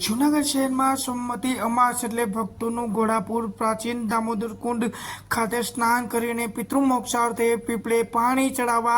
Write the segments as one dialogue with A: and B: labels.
A: જૂનાગઢ શહેરમાં સોમવતી અમાસ એટલે ભક્તોનું ઘોડાપુર પ્રાચીન દામોદર કુંડ ખાતે સ્નાન કરીને પિતૃમોક્ષાર્થે પીપળે પાણી ચડાવવા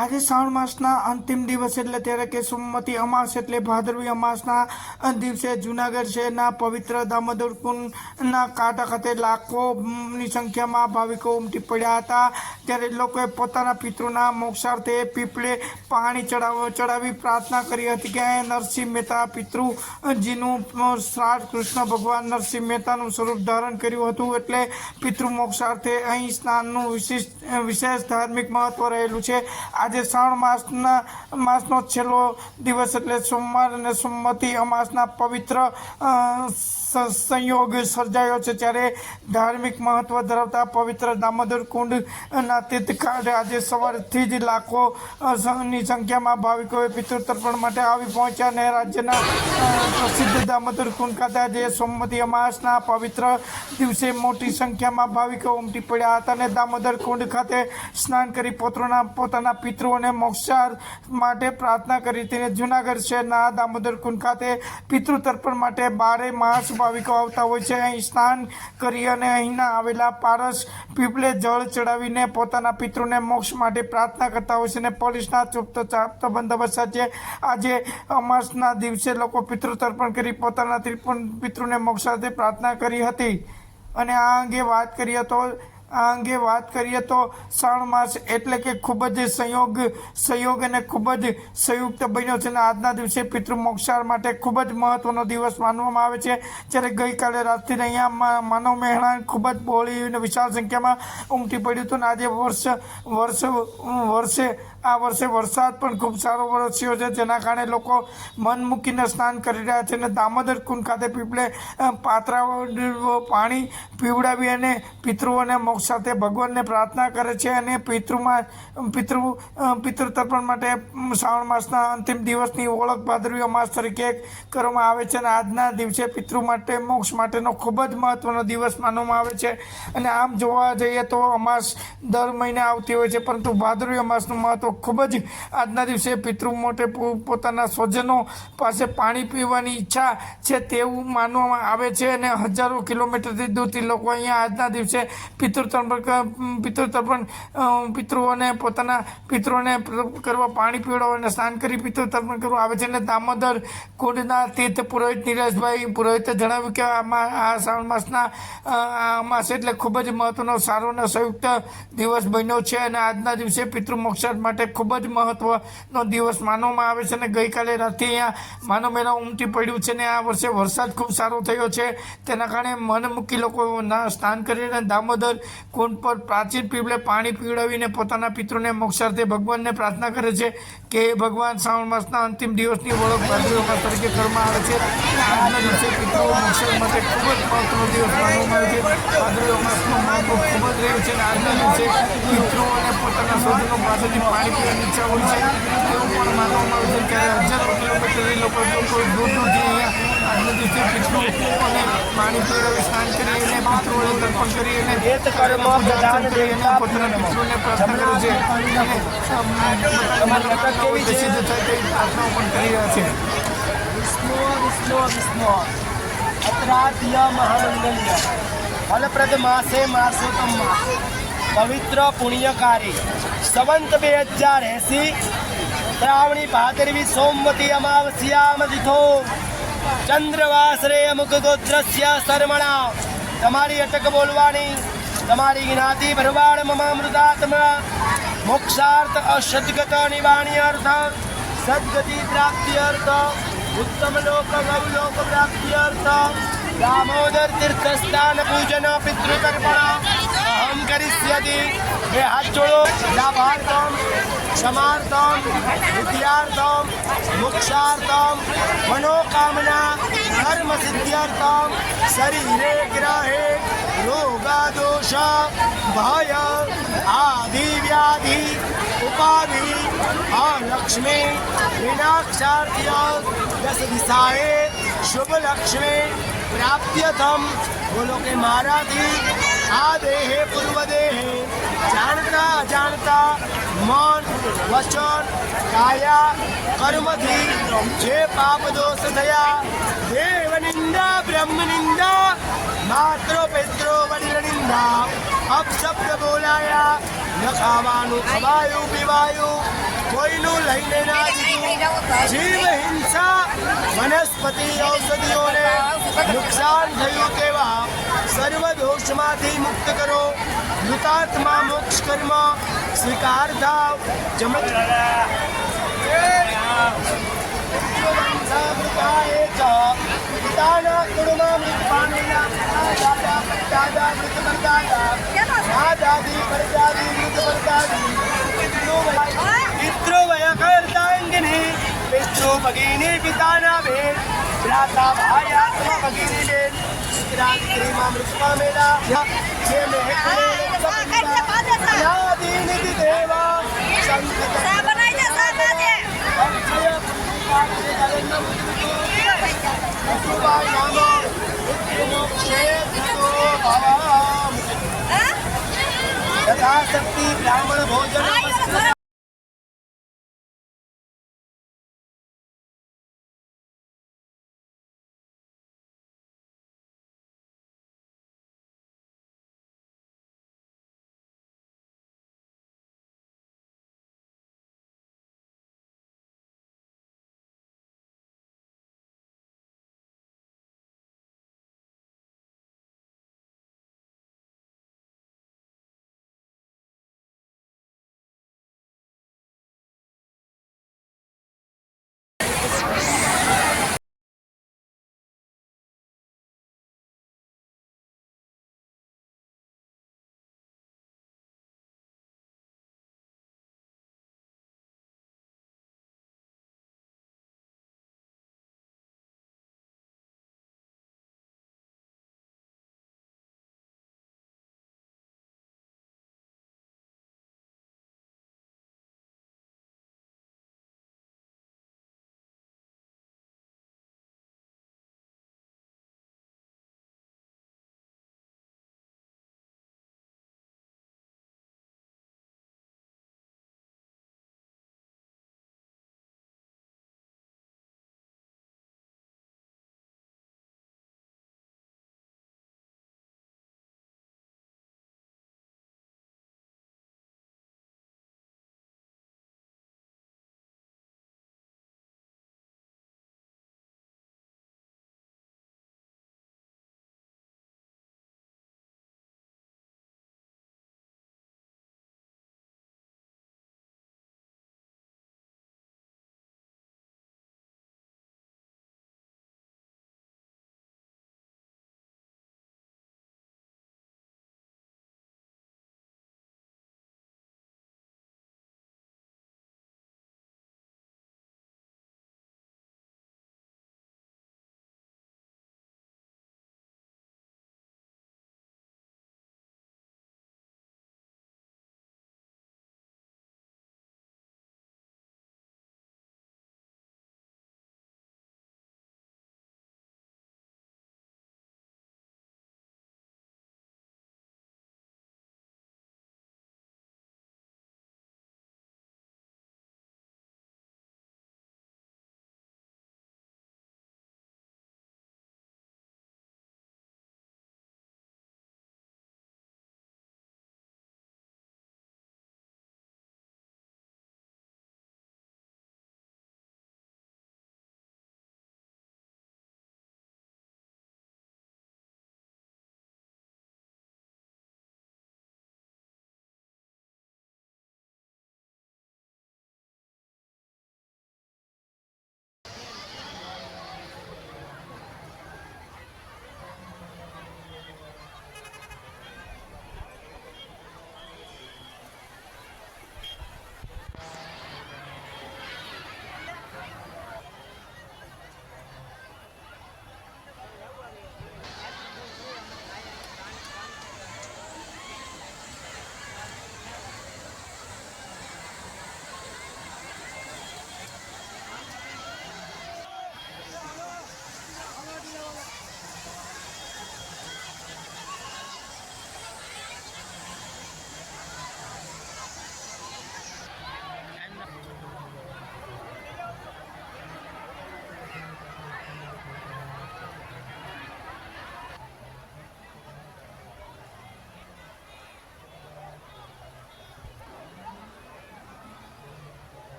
A: આજે શ્રાવણ માસના અંતિમ દિવસ એટલે ત્યારે કે સોમવતી અમાસ એટલે ભાદરવી અમાસના દિવસે જૂનાગઢ શહેરના પવિત્ર દામોદર કુંડના કાંઠા ખાતે લાખોની સંખ્યામાં ભાવિકો ઉમટી પડ્યા હતા। ત્યારે લોકોએ પોતાના પિતૃના મોક્ષાર્થે પીપળે પાણી ચડાવી પ્રાર્થના કરી હતી કે નરસિંહ મહેતા પિતૃજીનું શ્રાદ્ધ કૃષ્ણ ભગવાન નરસિંહ મહેતાનું સ્વરૂપ ધારણ કર્યું હતું, એટલે પિતૃ મોક્ષાર્થે અહીં સ્નાનનું વિશેષ ધાર્મિક મહત્વ રહેલું છે। આજે શ્રાવણ માસનો છેલ્લો દિવસ એટલે સોમવાર અને સોમવતી અમાસના પવિત્ર સંયોગ સર્જાયો છે। ત્યારે ધાર્મિક મહત્વ ધરાવતા પવિત્ર દામોદર કુંડના તીર્થખાતે આજે સવારથી જ લાખોની સંખ્યામાં ભાવિકોએ પિતૃ તર્પણ માટે આવી પહોંચ્યા અને રાજ્યના પ્રસિદ્ધ દામોદર કુંડ ખાતે આજે સોમવતી અમાસના પવિત્ર દિવસે મોટી સંખ્યામાં ભાવિકો ઉમટી પડ્યા હતા અને દામોદર કુંડ ખાતે સ્નાન કરી પોતાના પિતૃઓને મોક્ષાર્થ માટે પ્રાર્થના કરી હતી। જૂનાગઢ શહેરના દામોદર કુંડ ખાતે પિતૃ તર્પણ માટે 12 માસ ભાવિકો આવતા હોય છે। અહીં સ્નાન કરી અને અહીંના આવેલા પારસ પીપળે જળ ચડાવીને પોતાના પિતૃને મોક્ષ માટે પ્રાર્થના કરતા હોય છે અને પોલીસના ચાપતો બંદોબસ્ત સાથે આજે અમાસના દિવસે લોકો પિતૃ તર્પણ કરી પોતાના પિતૃને મોક્ષાર્થે પ્રાર્થના કરી હતી। અને આ અંગે વાત કરીએ તો શ્રાવણ માસ એટલે કે ખૂબ જ સંયોગ અને ખૂબ જ સંયુક્ત બન્યો છે અને આજના દિવસે પિતૃ મોક્ષાર માટે ખૂબ જ મહત્વનો દિવસ માનવામાં આવે છે। જ્યારે ગઈકાલે રાતથી અહીંયા માનવ મહેણાન ખૂબ જ બહોળી અને વિશાળ સંખ્યામાં ઉમટી પડ્યું હતું અને આજે આ વર્ષે વરસાદ પણ ખૂબ સારો વરસ્યો છે, જેના કારણે લોકો મન મૂકીને સ્નાન કરી રહ્યા છે અને દામોદર કુંડ ખાતે પીપળે પાણી પીવડાવી અને પિતૃઓને મોક્ષ સાથે ભગવાનને પ્રાર્થના કરે છે અને પિતૃ તર્પણ માટે શ્રાવણ માસના અંતિમ દિવસની ઓળખ ભાદરવી અમાસ તરીકે કરવામાં આવે છે અને આજના દિવસે પિતૃ માટે મોક્ષ માટેનો ખૂબ જ મહત્વનો દિવસ માનવામાં આવે છે। અને આમ જોવા જઈએ તો અમાસ દર મહિને આવતી હોય છે, પરંતુ ભાદરવી અમાસનું મહત્વ ખૂબ જ આજના દિવસે પિતૃ માટે પોતાના સ્વજનો પાસે પાણી પીવાની ઈચ્છા છે તેવું માનવામાં આવે છે અને હજારો કિલોમીટરથી દૂરથી લોકો અહીંયા આજના દિવસે પિતૃઓને પોતાના પિતૃઓને કરવા પાણી પીવડાવવા અને સ્નાન કરી પિતૃ તર્પણ કરવા આવે છે। અને દામોદર કુંડના તીર્થ પુરોહિત નિલેશભાઈ પુરોહિતે જણાવ્યું કે આ શ્રાવણ માસના અમાસ એટલે ખૂબ જ મહત્વનો સારો અને સંયુક્ત દિવસ બન્યો છે અને આજના દિવસે પિતૃ મોક્ષાર્થ માટે ખૂબ જ મહત્વનો દિવસ માનવામાં આવે છે અને ગઈકાલે રાતથી અહીંયા માનવ મેળા ઉમટી પડ્યું છે અને આ વર્ષે વરસાદ ખૂબ સારો થયો છે, તેના કારણે મન મૂકી લોકો સ્નાન કરીને દામોદર કુંડ પર પ્રાચીન પીપળે પાણી પીવડાવીને પોતાના પિતૃને મોક્ષાર્થે ભગવાનને પ્રાર્થના કરે છે કે ભગવાન શ્રાવણ માસના અંતિમ દિવસની ઓળખ ભાદરવી અમાસ તરીકે કરવામાં આવે છે। આજના દિવસે પિતૃઓ મોક્ષાર્થ માટે ખૂબ જ મહત્વનો દિવસ માનવામાં આવે છે। ભાદરવી અમાસનું મહત્વ ખૂબ જ રહ્યું છે અને આજના દિવસે પિતૃઓને પોતાના સ્વજનો પાસેથી પાણી પીવાની ઈચ્છા હોય છે એવું પણ માનવામાં આવે છે। ત્યારે હજારો કિલોમીટરથી લોકો દૂર દૂરથી અહીંયા આજના દિવસે પિતૃઓને પાણી પીવડાવી સ્નાન કરી અને પિતૃઓને તર્પણ કરી અને પોતાના પિતૃને પ્રાર્થના કરે છે અને પ્રાર્થનાઓ પણ કરી રહ્યા છે।
B: ફલપ્રદ માસે માસોત્તમ પવિત્ર પુણ્યકારી સંવંત 2080 શ્રાવણી ભાદરવી સોમવતી અમાવસ્યામધિથો ચંદ્રવાસરે અમુક ગોત્રસ્ય શર્મણા તમારી અટક બોલવાની, તમારી જ્ઞાતિ ભરવાડ મમામૃતાત્મા મોક્ષાર્થ અસદગત નિવાણ્યર્થ સદગતિ પ્રાપ્ત્યર્થ ઉત્તમ લોક ગૌલોક પ્રાપ્ત્યર્થ દામોદર તીર્થ સ્નાન પૂજન પિતૃતર્પણ અહમ કરિષ્યતિ। બે હાથ જોડો। લાભાર્થમ क्षमार्थम विद्यार्थम मोक्षार्थम मनोकामना धर्म सिद्ध्यर्थम शरीरे ग्रहे रोगादोष भय आदि व्याधि उपाधि अलक्ष्मी विनाक्षार्थ्य दस दिशाए શુભ લક્ષ્મી પ્રાપ્યતમ. બોલો કે મારાથી આ દેહે પૂર્વ દેહે જાણતા અજાણતા મન વચન કાયા કર્મથી જે પાપ દોષ થયા, દેવ નિંદા બ્રહ્મ નિંદા માત્રો પિત્રો વડીલ નિંદા અપશબ્દ બોલાયા, ન ખાવાનું ખવાયું પીવાયું, કોઈનું લઈને ના દીધું, જીવ હિંસા વનસ્પતિ ઔષધિઓને નુકસાન થયું તેવા સર્વ દોષમાંથી મુક્ત કરો. મૃતાત્મા મોક્ષ કર્મ સ્વીકાર થાવ. પિતાના કુળમાં મૃત પામેલા દાદા પરદાદા મૃત પરદાદા મા દાદી પરદાદી મૃત પરદાદી પિતૃ વય કરતાંગિની પિતૃ ભગિની પિતાના બેન ભ્રાતા ભાયાત્મા ભગિની બેન રાત્રિમાં મૃત પામેલા જે મેં અનાદિનિધિ દેવા સંત यथाशक्ति ब्राह्मण भोजन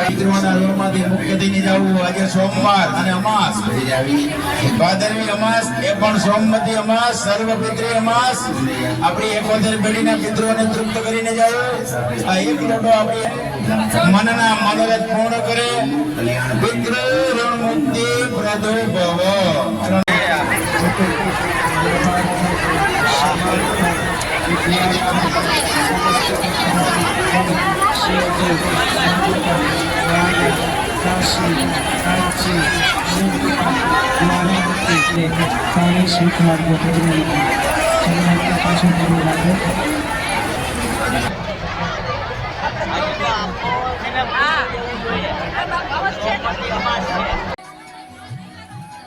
C: પિતૃઓના લોહમાંથી મુક્ત થઈને જવું. આજે સોમવાર અને અમાસ ભાદરવી અમાસ, એ પણ સોમવતી અમાસ, સર્વ પિતૃ અમાસ. આપણી 71 પેઢીના પિતૃઓને તૃપ્ત કરીને જવું. આ એક લોટો આપણી મનના મનોરથ પૂર્ણ કરે. પિતૃ ઋણ મુક્તિ પ્રદો ભવ.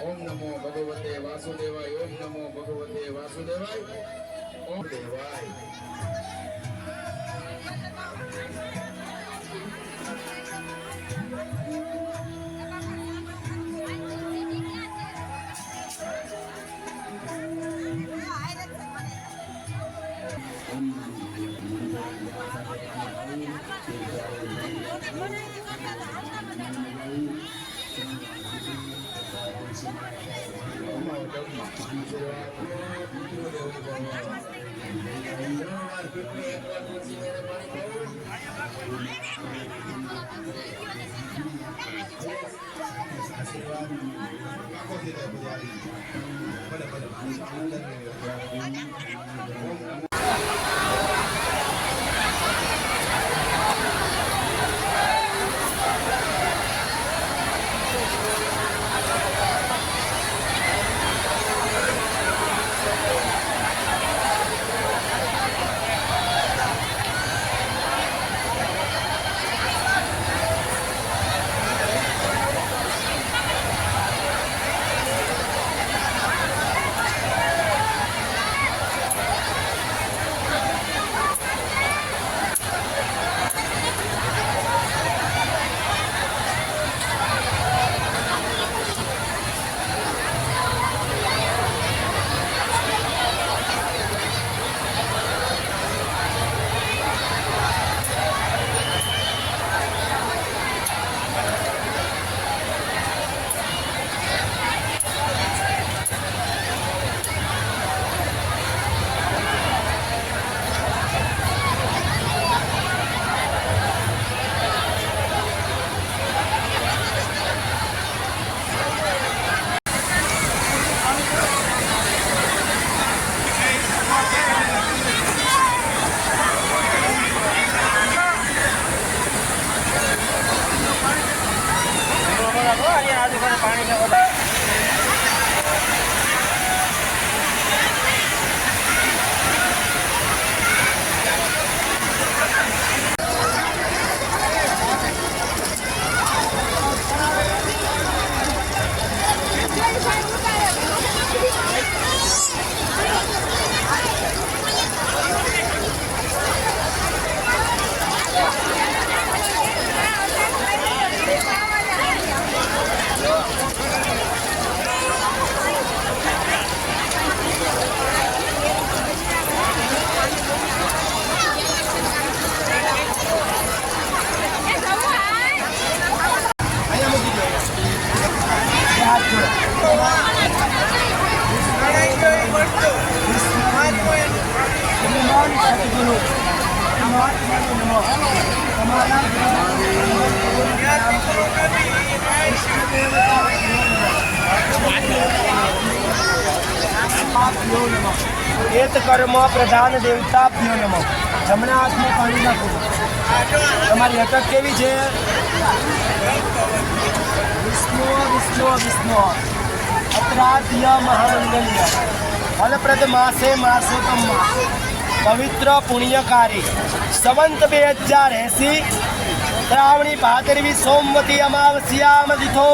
C: ઓમ નમો ભગવતે વાસુદેવાય. ઓમ નમો ભગવતે વાસુદેવાય. ઓમ દેવાય.
B: એત કર્મ પ્રધાન દેવતાભ્યો નમઃ. જમણા હાથમાં પાણી નાખો. તમારી અટક કેવી છે? વિષ્ણુ વિષ્ણુ વિષ્ણુ અપરાધ્ય મહામંગલ્ય ફલપ્રદ માસે માસોત્તમ માસ પવિત્ર પુણ્યકારી સંવંત 2080 શ્રાવણી ભાદરવી સોમવતી અમાવસ્યામ દિથો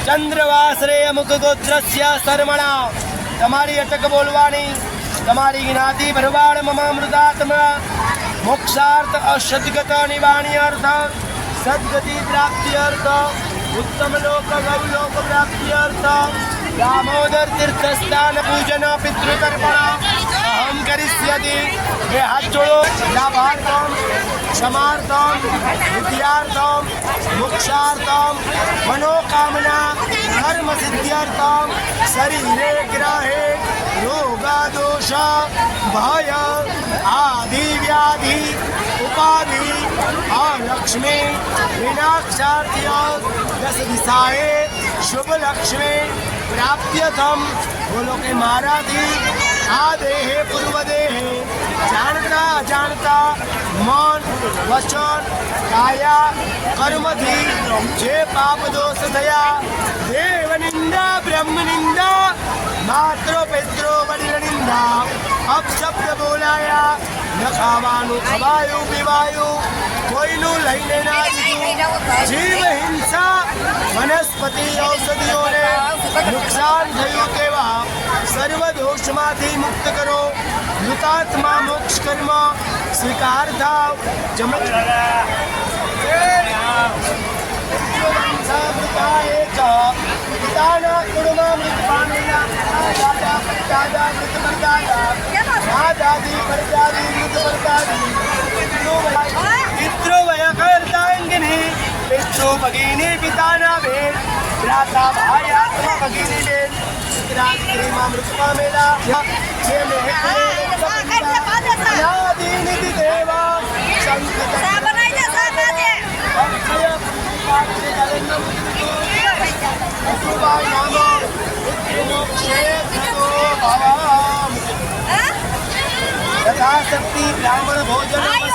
B: ચંદ્રવાસરે અમુક ગોત્રસ્ય શર્મણા. તમારી અટક બોલવાની. તમારી જ્ઞાતિ ભરવાડ મમામૃતાત્મા મોક્ષાર્થ અસદગત નિવાણી અર્થ સદગતિ પ્રાપ્તિ અર્થ ઉત્તમ લોક ગૌલોક પ્રાપ્તિ અર્થ દામોદર તીર્થ સ્થાન પૂજન પિતૃતર્પણ અહમ ओम करिष्यति हे हाथ जोड़ो लाभार्थम क्षमार्थम विद्यार्थम मोक्षार्थम मनोकामना कर्म सिद्ध्यर्थम शरीरे ग्रहे रोगा दोष भय आदि व्याधि उपाधि और लक्ष्मी विनाक्षार्थिय दस दिशाए शुभ लक्ष्मी प्राप्यथम बोलो के मारा थी आ देहे पूर्व देहे जानता अजाणता मन वचन काया कर्म थी जे पाप दोष थया देव निंदा ब्रह्म निंदा मात्रो पित्रो वडिल निंदा अपशब्द बोलाया न खावानु खवायु पीवायु कोईનું લઈને ના દીધું જીવ હિંસા વનસ્પતિ ઔષધિઓને નુકસાન થયું તેવા સર્વ દોષમાંથી મુક્ત કરો મૃતાત્મા મોક્ષ કર્મ સ્વીકાર થાવ પિતાના કુળમાં મૃત પામેલા દાદા પરદાદા મૃત પરદાદા દાદી પરદાદી મૃત પરદાદી પિતૃ વયકર્તાંગિની પિતૃ ભગિની પિતાના બેન ભ્રાતા ભાયાત્મા ભગિની બેન રાત્રિમાં મૃત પામેલા જે મેઘ દેવા यथाशक्ति ब्राह्मण भोजन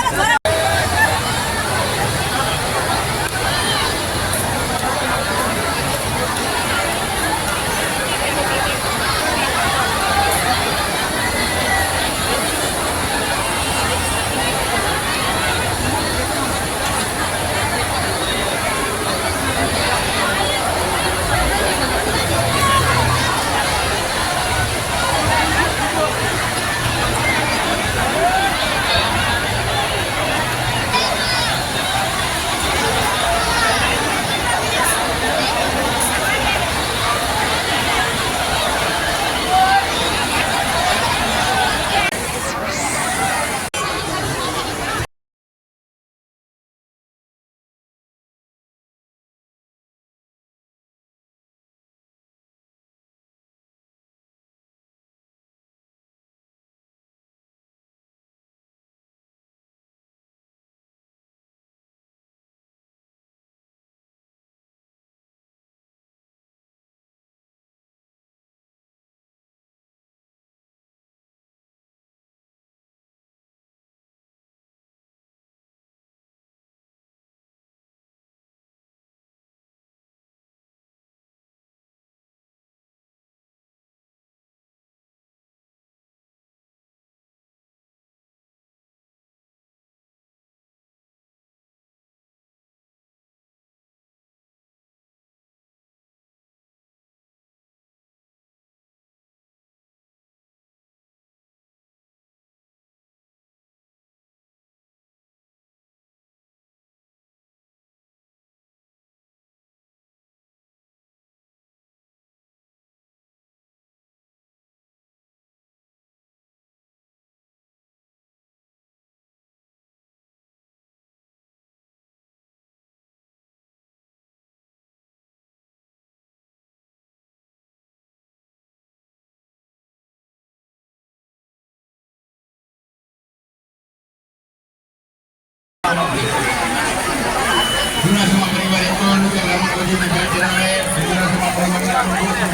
C: જૂનાસમા પરિવાર એકાવન રૂપિયા ગ્રામકોજીને ભેટ ધરાવે. જૂનાસમા પરિવારના લોકો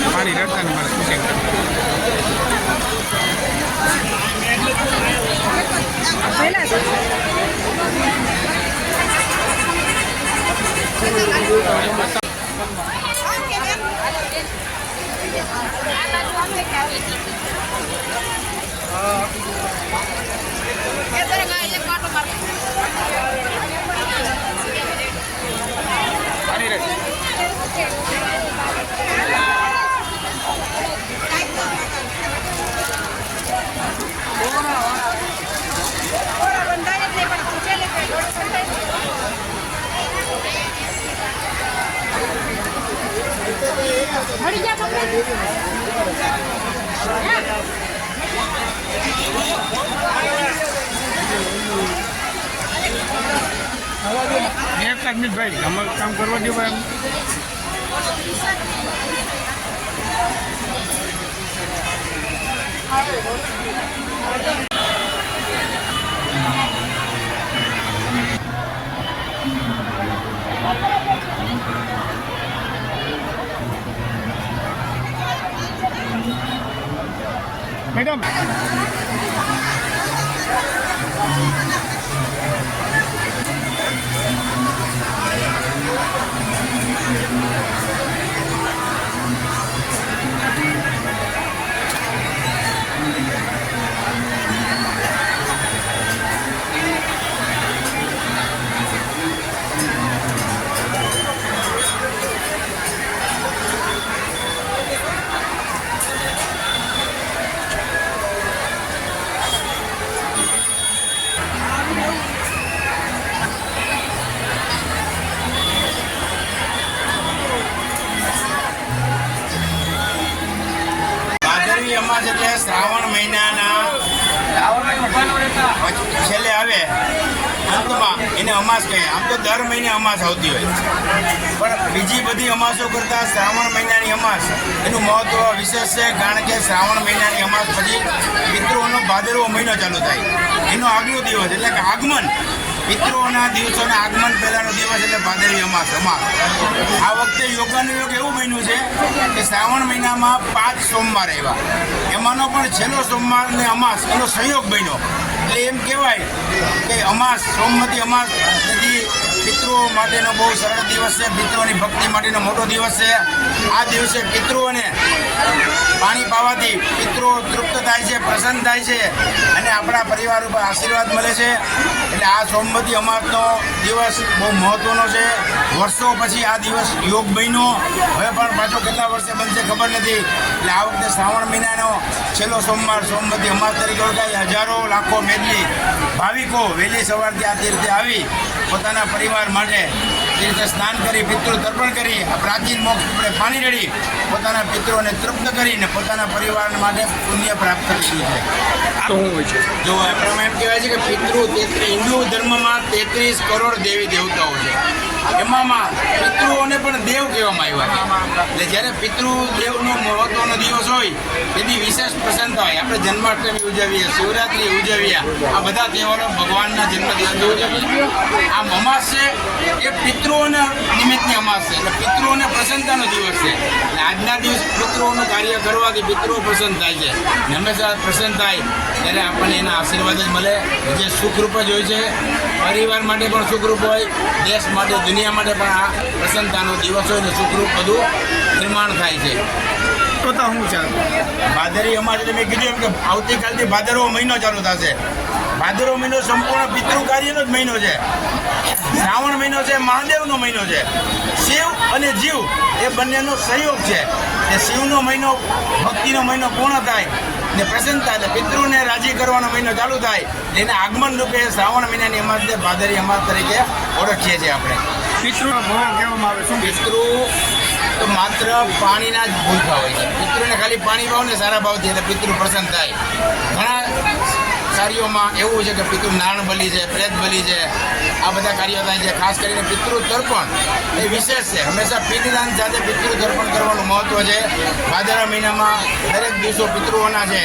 D: પાણી રડતા ને મારે શું એક જ મિનિટ ભાઈ અમારું કામ કરવા દો ભાઈ. મેડમ
C: ભાદરવી અમાસ એટલે શ્રાવણ મહિનાના છેલ્લે આવે અંતમાં એને અમાસ કહે. આમ તો દર મહિને અમાસ આવતી હોય, પણ બીજી બધી અમાસો કરતાં શ્રાવણ મહિનાની અમાસ એનું મહત્વ વિશેષ છે. કારણ કે શ્રાવણ મહિનાની અમાસ પછી પિતૃઓનો ભાદરવો મહિનો ચાલુ થાય. એનો આગલો દિવસ એટલે કે આગમન, પિતૃઓના દિવસોના આગમન પહેલાનો દિવસ એટલે ભાદરવી અમાસ. આ વખતે યોગાનુયોગ એવું બન્યું છે કે શ્રાવણ મહિનામાં 5 સોમવાર આવ્યા, એમાંનો પણ છેલ્લો સોમવાર ને અમાસ એનો સંયોગ બન્યો. એટલે એમ કહેવાય કે અમાસ, સોમવતી અમાસ નદી પિતૃઓ માટેનો બહુ સરળ દિવસ છે, પિતૃઓની ભક્તિ માટેનો મોટો દિવસ છે. આ દિવસે પિતૃઓને પાણી પાવાથી પિતૃઓ તૃપ્ત થાય છે, પ્રસન્ન થાય છે અને આપણા પરિવાર ઉપર આશીર્વાદ મળે છે. એટલે આ સોમવતી અમાસનો દિવસ બહુ મહત્વનો છે. વર્ષો પછી આ દિવસ યોગ બન્યો. હવે પણ પાછો કેટલા વર્ષે બનશે ખબર નથી. એટલે આ વખતે શ્રાવણ મહિનાનો છેલ્લો સોમવાર સોમવતી અમાસ તરીકે ઓળખાય. હજારો લાખો મેદની ભાવિકો વહેલી સવારથી આ તીર્થે આવી પોતાના પરિવાર માટે તીર્થે સ્નાન કરી, પિતૃ તર્પણ કરી, આ પ્રાચીન મોક્ષ આપણે પાણી રેડી પોતાના પિતૃઓને તૃપ્ત કરીને પોતાના પરિવાર માટે પુણ્ય પ્રાપ્ત કર્યું છે.
D: તો હું હોય છે
C: જો આપણામાં એમ કહેવાય છે કે પિતૃ હિન્દુ ધર્મમાં 33 કરોડ દેવી દેવતાઓ છે. એમાંમાં પિતૃઓને પણ દેવ કહેવામાં આવ્યા છે. એટલે જ્યારે પિતૃ દેવનો મહત્વનો દિવસ હોય તેથી વિશેષ પ્રસન્નતા હોય. આપણે જન્માષ્ટમી ઉજવીએ, શિવરાત્રિ ઉજવીએ, આ બધા તહેવારો ભગવાનના જન્મદિવસે ઉજવીએ. આ અમાસ છે એ પિતૃઓના નિમિત્તની અમાસ છે, એટલે પિતૃઓને પ્રસન્નતાનો દિવસ છે. એટલે આજના દિવસ પિતૃઓનું કાર્ય કરવાથી પિતૃઓ પ્રસન્ન થાય છે. અને હંમેશા પ્રસન્ન થાય ત્યારે આપણને એના આશીર્વાદ જ મળે, જે સુખરૂપ જ હોય છે. પરિવાર માટે પણ સુખરૂપ હોય, દેશ માટે, દુનિયા માટે પણ આ પ્રસન્નતાનો દિવસ હોય ને સુખરૂપ બધું નિર્માણ થાય છે.
D: તો હું ચાલુ
C: ભાદરવી અમાસ એટલે મેં કીધું એમ કે આવતીકાલથી ભાદરવો મહિનો ચાલુ થશે. ભાદરવો મહિનો સંપૂર્ણ પિતૃ કાર્યનો જ મહિનો છે. શ્રાવણ મહિનો છે મહાદેવનો મહિનો છે. શિવ અને જીવ એ બંનેનો સહયોગ છે. એ શિવનો મહિનો, ભક્તિનો મહિનો પૂર્ણ થાય ને પ્રસન્નતા એટલે પિતૃને રાજી કરવાનો મહિનો ચાલુ થાય. એના આગમન રૂપે શ્રાવણ મહિનાની અમાસને ભાદરવી અમાસ તરીકે ઓળખીએ છીએ આપણે.
D: પિતૃનો ભોગ કહેવામાં આવે. શું
C: પિતૃ તો માત્ર પાણીના જ ભૂલતા હોય છે. પિતૃને ખાલી પાણી ભાવ ને સારા ભાવથી એટલે પિતૃ પ્રસન્ન થાય. ઘણા કાર્યોમાં એવું છે કે પિતૃ નારાયણ બલી છે, પ્રેત બલી છે, આ બધા કાર્યો થાય છે. ખાસ કરીને પિતૃ તર્પણ એ વિશેષ છે. હંમેશા પિંડદાન સાથે પિતૃ તર્પણ કરવાનું મહત્વ છે. ભાદરવા મહિનામાં દરેક દિવસો પિતૃઓના છે.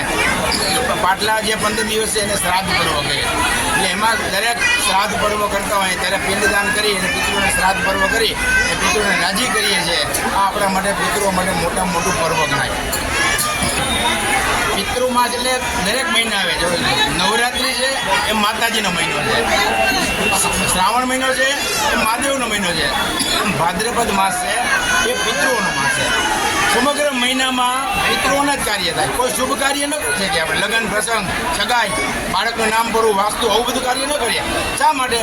C: પાટલા જે 15 દિવસ છે એને શ્રાદ્ધ પર્વ કહે. એટલે એમાં દરેક શ્રાદ્ધ પર્વ કરતા હોય ત્યારે પિંડદાન કરી અને પિતૃને શ્રાદ્ધ પર્વ કરી એ પિતૃને રાજી કરીએ છીએ. આ આપણા માટે પિતૃઓ માટે મોટામાં મોટું પર્વ ગણાય. પિતૃ માસ એટલે દરેક મહિના આવે છે. નવરાત્રિ છે એ માતાજીનો મહિનો છે, શ્રાવણ મહિનો છે એ મહાદેવનો મહિનો છે, ભાદ્રપદ માસ છે એ પિતૃઓનો માસ છે. સમગ્ર મહિનામાં પિતૃઓના જ કાર્ય થાય. કોઈ શુભ કાર્ય ન કરી શકીએ આપણે. લગ્ન પ્રસંગ, સગાઈ, બાળકનું નામ ભરવું, વાસ્તુ, આવું બધું કાર્ય ન કરીએ. શા માટે?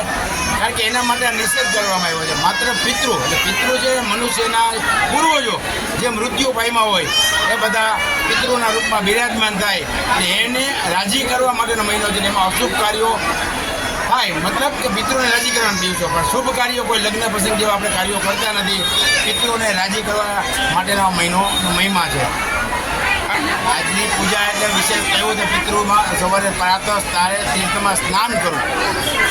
C: કારણ કે એના માટે આ નિષેધ કરવામાં આવ્યો છે. માત્ર પિતૃ એટલે પિતૃ છે મનુષ્યના પૂર્વજો જે મૃત્યુ પામ્યા હોય એ બધા પિતૃના રૂપમાં બિરાજમાન થાય અને એને રાજી કરવા માટેનો મહિનો છે. એમાં અશુભ કાર્યો થાય, મતલબ કે પિતૃને રાજી કરવાના દિવસો. પણ શુભ કાર્યો, કોઈ લગ્ન પ્રસંગ જેવા આપણે કાર્યો કરતા નથી. પિતૃને રાજી કરવા માટેનો આ મહિનો મહિમા છે. આજની પૂજા એટલે વિશેષ એવું છે, પિતૃમાં સવારે પ્રાતઃ તારે તીર્થમાં સ્નાન કરવું,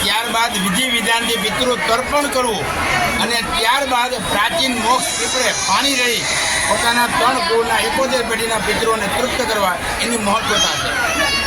C: ત્યારબાદ વિધિ વિધાનથી પિતૃ તર્પણ કરવું, અને ત્યારબાદ પ્રાચીન મોક્ષ પીપળે પાણી રહી પોતાના 3 કુળના 71 પેઢીના પિતૃઓને તૃપ્ત કરવા એની મહત્વતા છે.